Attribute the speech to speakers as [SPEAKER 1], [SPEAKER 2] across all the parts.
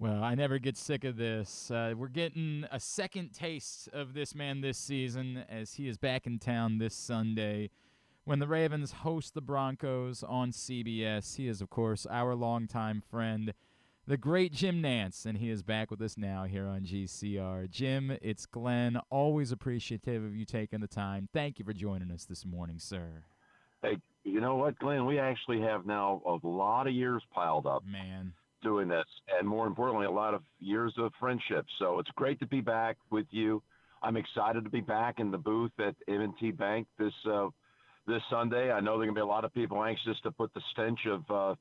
[SPEAKER 1] Well, I never get sick of this. We're getting a second taste of this man this season as he is back in town this Sunday when the Ravens host the Broncos on CBS. He is, of course, our longtime friend, the great Jim Nantz, and he is back with us now here on GCR. Jim, it's Glenn. Always appreciative of you taking the time. Thank you for joining us this morning, sir.
[SPEAKER 2] Hey, you know what, Glenn? We actually have now a lot of years piled up
[SPEAKER 1] Man.
[SPEAKER 2] doing this, and more importantly, a lot of years of friendship. So it's great to be back with you. I'm excited to be back in the booth at M&T Bank this Sunday. I know there are going to be a lot of people anxious to put the stench of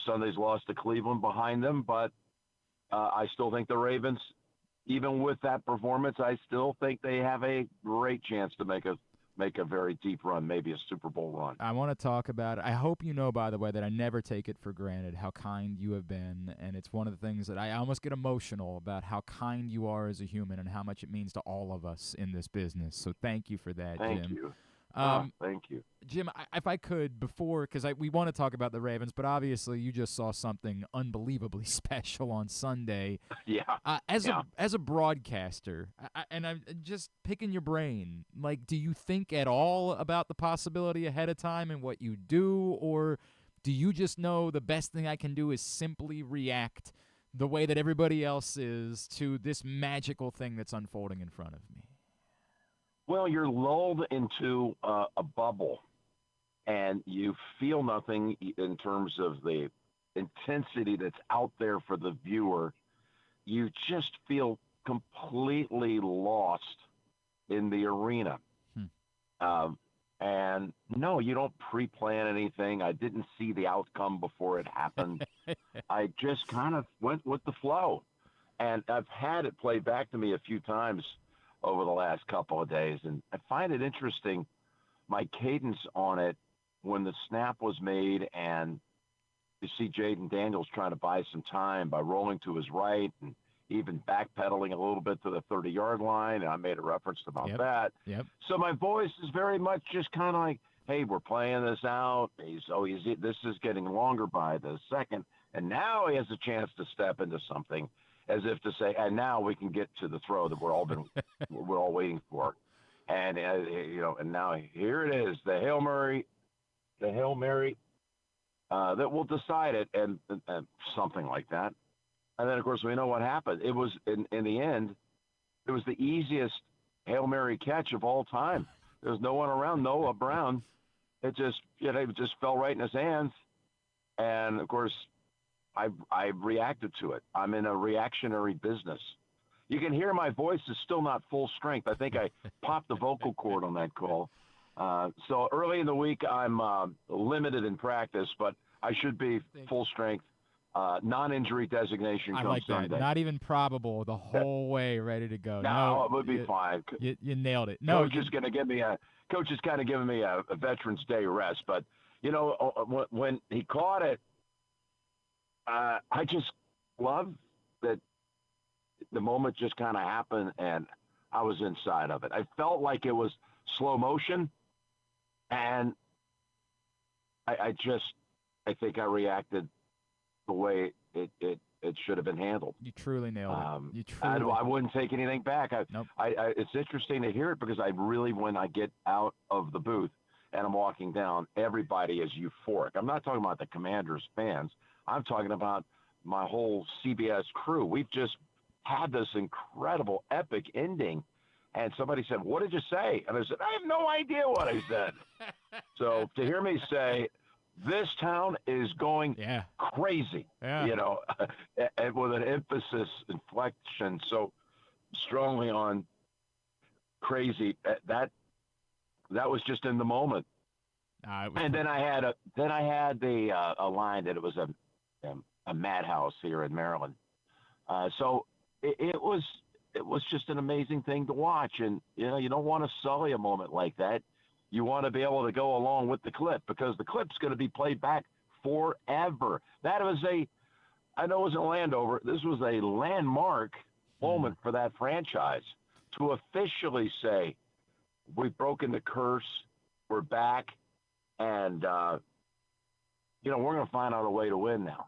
[SPEAKER 2] Sunday's loss to Cleveland behind them, but I still think the Ravens, even with that performance, I still think they have a great chance to make a very deep run, maybe a Super Bowl run.
[SPEAKER 1] I want to talk about it. I hope you know, by the way, that I never take it for granted how kind you have been, and it's one of the things that I almost get emotional about how kind you are as a human and how much it means to all of us in this business. So thank you for that,
[SPEAKER 2] Thank
[SPEAKER 1] Jim.
[SPEAKER 2] you. Thank you.
[SPEAKER 1] Jim, if I could, because we want to talk about the Ravens, but obviously you just saw something unbelievably special on Sunday.
[SPEAKER 2] Yeah.
[SPEAKER 1] As a broadcaster, and I'm just picking your brain, like, do you think at all about the possibility ahead of time and what you do, or do you just know the best thing I can do is simply react the way that everybody else is to this magical thing that's unfolding in front of me?
[SPEAKER 2] Well, you're lulled into a bubble, and you feel nothing in terms of the intensity that's out there for the viewer. You just feel completely lost in the arena. And no, you don't pre-plan anything. I didn't see the outcome before it happened. I just kind of went with the flow. And I've had it played back to me a few times over the last couple of days, and I find it interesting, my cadence on it when the snap was made and you see Jaydan Daniels trying to buy some time by rolling to his right and even backpedaling a little bit to the 30-yard line, and I made a reference about that.
[SPEAKER 1] Yep.
[SPEAKER 2] So my voice is very much just kind of like, hey, we're playing this out. This is getting longer by the second, and now he has a chance to step into something, as if to say, and now we can get to the throw that we're all waiting for, and and now here it is, the Hail Mary that will decide it, and something like that. And then, of course, we know what happened. It was in the end, it was the easiest Hail Mary catch of all time. There was no one around, Noah Brown. It just fell right in his hands, and of course, I reacted to it. I'm in a reactionary business. You can hear my voice is still not full strength. I think I popped the vocal cord on that call. So early in the week, I'm limited in practice, but I should be full strength. Non-injury designation comes
[SPEAKER 1] I like that.
[SPEAKER 2] Sunday.
[SPEAKER 1] Not even probable, the whole way ready to go.
[SPEAKER 2] No, it would be fine.
[SPEAKER 1] You nailed it.
[SPEAKER 2] Coach is going to give me Coach is kind of giving me a Veterans Day rest. But, when he caught it, I just love that the moment just kind of happened and I was inside of it. I felt like it was slow motion, and I think I reacted the way it should have been handled.
[SPEAKER 1] You truly nailed it.
[SPEAKER 2] I wouldn't take anything back.
[SPEAKER 1] Nope.
[SPEAKER 2] It's interesting to hear it because when I get out of the booth and I'm walking down, everybody is euphoric. I'm not talking about the Commanders fans. I'm talking about my whole CBS crew. We've just had this incredible, epic ending. And somebody said, "What did you say?" And I said, "I have no idea what I said." So to hear me say, this town is going crazy, and with an inflection so strongly on crazy, that was just in the moment. And then I had a line that it was a madhouse here in Maryland. So it was just an amazing thing to watch. And, you don't want to sully a moment like that. You want to be able to go along with the clip because the clip's going to be played back forever. I know it was in Landover. This was a landmark moment for that franchise to officially say, we've broken the curse, we're back, and, we're going to find out a way to win now.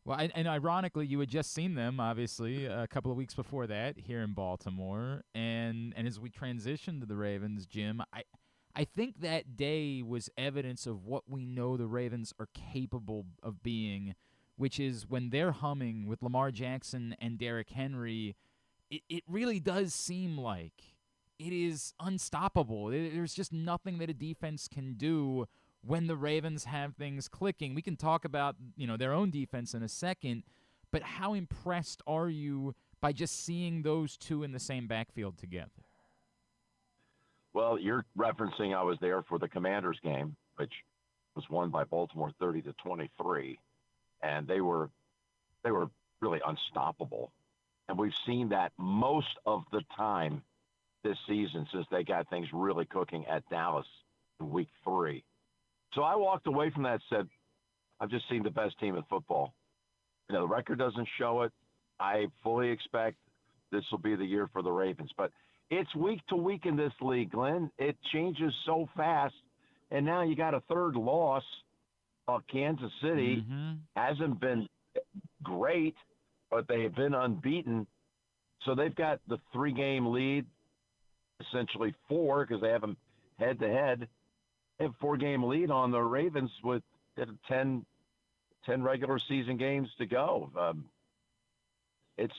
[SPEAKER 1] Well, and ironically, you had just seen them, obviously, a couple of weeks before that here in Baltimore. And as we transition to the Ravens, Jim, I think that day was evidence of what we know the Ravens are capable of being, which is when they're humming with Lamar Jackson and Derrick Henry, it really does seem like it is unstoppable. There's just nothing that a defense can do when the Ravens have things clicking. We can talk about, their own defense in a second, but how impressed are you by just seeing those two in the same backfield together?
[SPEAKER 2] Well, you're referencing I was there for the Commanders game, which was won by Baltimore 30-23, and they were really unstoppable. And we've seen that most of the time this season since they got things really cooking at Dallas in week 3. So I walked away from that and said, I've just seen the best team in football. The record doesn't show it. I fully expect this will be the year for the Ravens. But it's week to week in this league, Glenn. It changes so fast. And now you got a third loss. Kansas City hasn't been great, but they've been unbeaten. So they've got the 3-game lead, essentially 4 because they have them head-to-head. They have a 4-game lead on the Ravens with 10 regular season games to go. That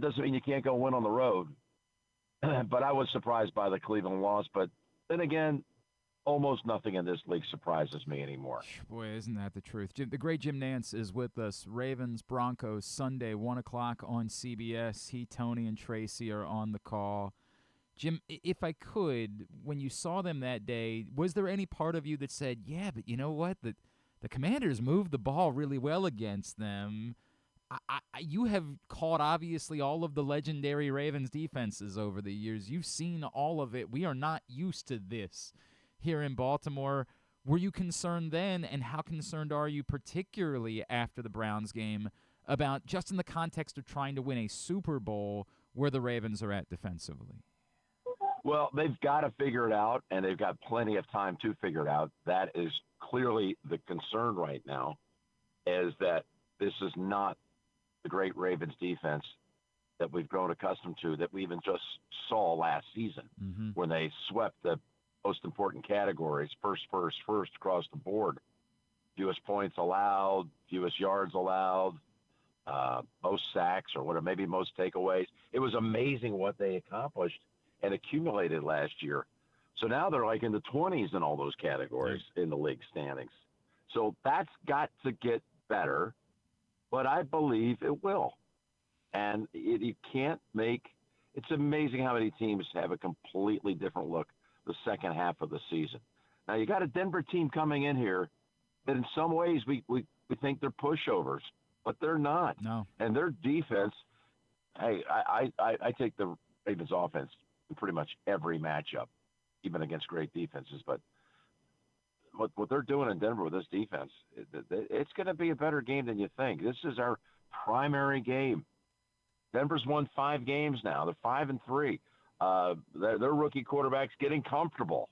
[SPEAKER 2] doesn't mean you can't go win on the road. But I was surprised by the Cleveland loss. But then again, almost nothing in this league surprises me anymore.
[SPEAKER 1] Boy, isn't that the truth? The great Jim Nantz is with us. Ravens-Broncos Sunday, 1 o'clock on CBS. He, Tony, and Tracy are on the call. Jim, if I could, when you saw them that day, was there any part of you that said, yeah, but you know what? The Commanders moved the ball really well against them. You have caught, obviously, all of the legendary Ravens defenses over the years. You've seen all of it. We are not used to this here in Baltimore. Were you concerned then, and how concerned are you, particularly after the Browns game, about just in the context of trying to win a Super Bowl where the Ravens are at defensively?
[SPEAKER 2] Well, they've got to figure it out, and they've got plenty of time to figure it out. That is clearly the concern right now, is that this is not the great Ravens defense that we've grown accustomed to, that we even just saw last season when they swept the most important categories, first across the board. Fewest points allowed, fewest yards allowed, most sacks or whatever, maybe most takeaways. It was amazing what they accomplished and accumulated last year. So now they're like in the 20s in all those categories in the league standings. So that's got to get better, but I believe it will. And you can't it's amazing how many teams have a completely different look the second half of the season. Now you got a Denver team coming in here that in some ways we think they're pushovers, but they're not.
[SPEAKER 1] No.
[SPEAKER 2] And their defense, hey, I take the Ravens offense in pretty much every matchup, even against great defenses. But what they're doing in Denver with this defense, it's going to be a better game than you think. This is our primary game. Denver's won 5 games now. They're 5-3. Their rookie quarterback's getting comfortable.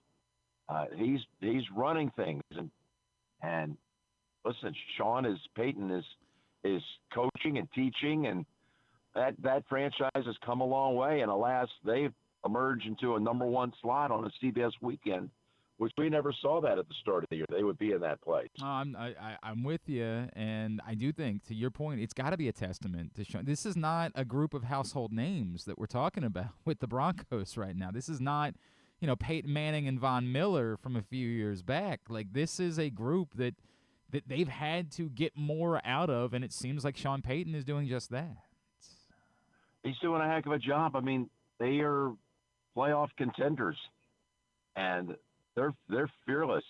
[SPEAKER 2] He's running things, and listen, Peyton is coaching and teaching, and that franchise has come a long way. And alas, they've emerged into a number 1 slot on a CBS weekend, which we never saw that at the start of the year. They would be in that place.
[SPEAKER 1] I'm with you, and I do think, to your point, it's got to be a testament to Sean. This is not a group of household names that we're talking about with the Broncos right now. This is not, Peyton Manning and Von Miller from a few years back. Like, this is a group that they've had to get more out of, and it seems like Sean Payton is doing just that.
[SPEAKER 2] He's doing a heck of a job. I mean, they are playoff contenders, and they're fearless.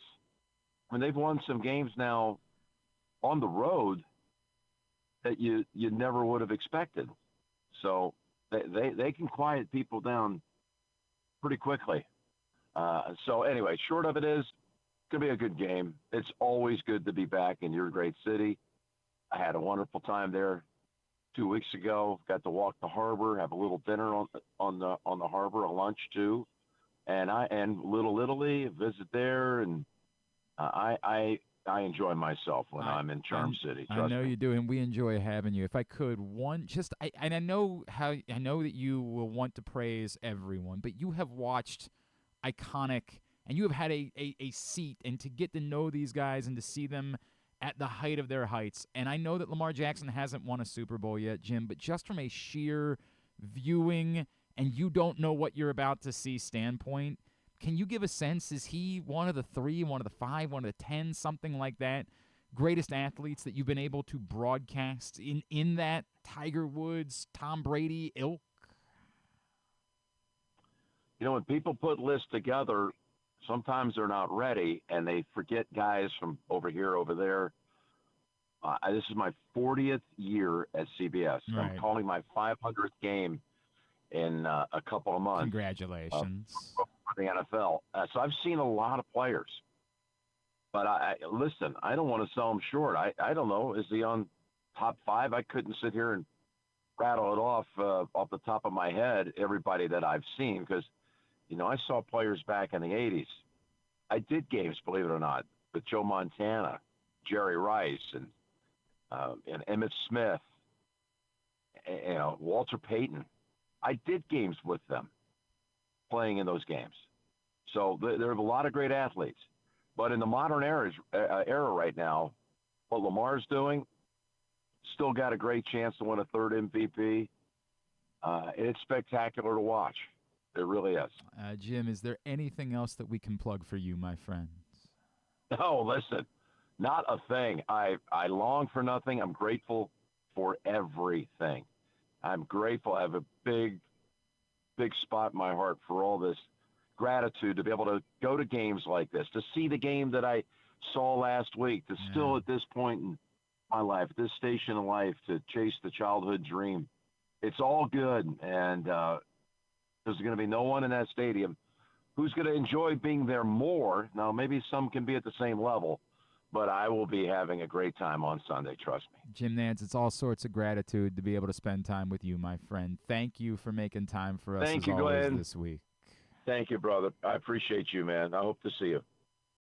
[SPEAKER 2] I mean, they've won some games now on the road that you never would have expected. So they can quiet people down pretty quickly. So anyway, short of it is, it's going to be a good game. It's always good to be back in your great city. I had a wonderful time there 2 weeks ago. Got to walk the harbor, have a little dinner on the harbor, a lunch too. And Little Italy, visit there, and I I enjoy myself when I'm in Charm City.
[SPEAKER 1] I
[SPEAKER 2] Trust
[SPEAKER 1] know
[SPEAKER 2] me.
[SPEAKER 1] you do, and we enjoy having you. If I could, and I know that you will want to praise everyone, but you have watched iconic, and you have had a seat, and to get to know these guys and to see them at the height of their heights. And I know that Lamar Jackson hasn't won a Super Bowl yet, Jim, but just from a sheer viewing, and you don't know what you're about to see standpoint, can you give a sense? Is he one of the 3, one of the 5, one of the 10, something like that, greatest athletes that you've been able to broadcast in that Tiger Woods, Tom Brady ilk?
[SPEAKER 2] When people put lists together, sometimes they're not ready and they forget guys from over here, over there. This is my 40th year at CBS.
[SPEAKER 1] Right.
[SPEAKER 2] I'm calling my 500th game in a couple of months.
[SPEAKER 1] Congratulations.
[SPEAKER 2] For the NFL. So I've seen a lot of players. But listen, I don't want to sell him short. I don't know. Is he on top 5? I couldn't sit here and rattle it off the top of my head, everybody that I've seen, because, I saw players back in the 80s. I did games, believe it or not, with Joe Montana, Jerry Rice, and Emmitt Smith, Walter Payton. I did games with them, playing in those games. So there are a lot of great athletes. But in the modern era right now, what Lamar's doing, still got a great chance to win a 3rd MVP. It's spectacular to watch. It really is.
[SPEAKER 1] Jim, is there anything else that we can plug for you, my friends?
[SPEAKER 2] Oh, listen, not a thing. I long for nothing. I'm grateful for everything. I'm grateful. I have a big, big spot in my heart for all this gratitude to be able to go to games like this, to see the game that I saw last week, to still at this point in my life, this station of life, to chase the childhood dream. It's all good, and there's going to be no one in that stadium who's going to enjoy being there more. Now, maybe some can be at the same level, but I will be having a great time on Sunday, trust me.
[SPEAKER 1] Jim Nantz, it's all sorts of gratitude to be able to spend time with you, my friend. Thank you for making time for us
[SPEAKER 2] Thank you,
[SPEAKER 1] always
[SPEAKER 2] Glenn.
[SPEAKER 1] this week.
[SPEAKER 2] Thank you, brother. I appreciate you, man. I hope to see you.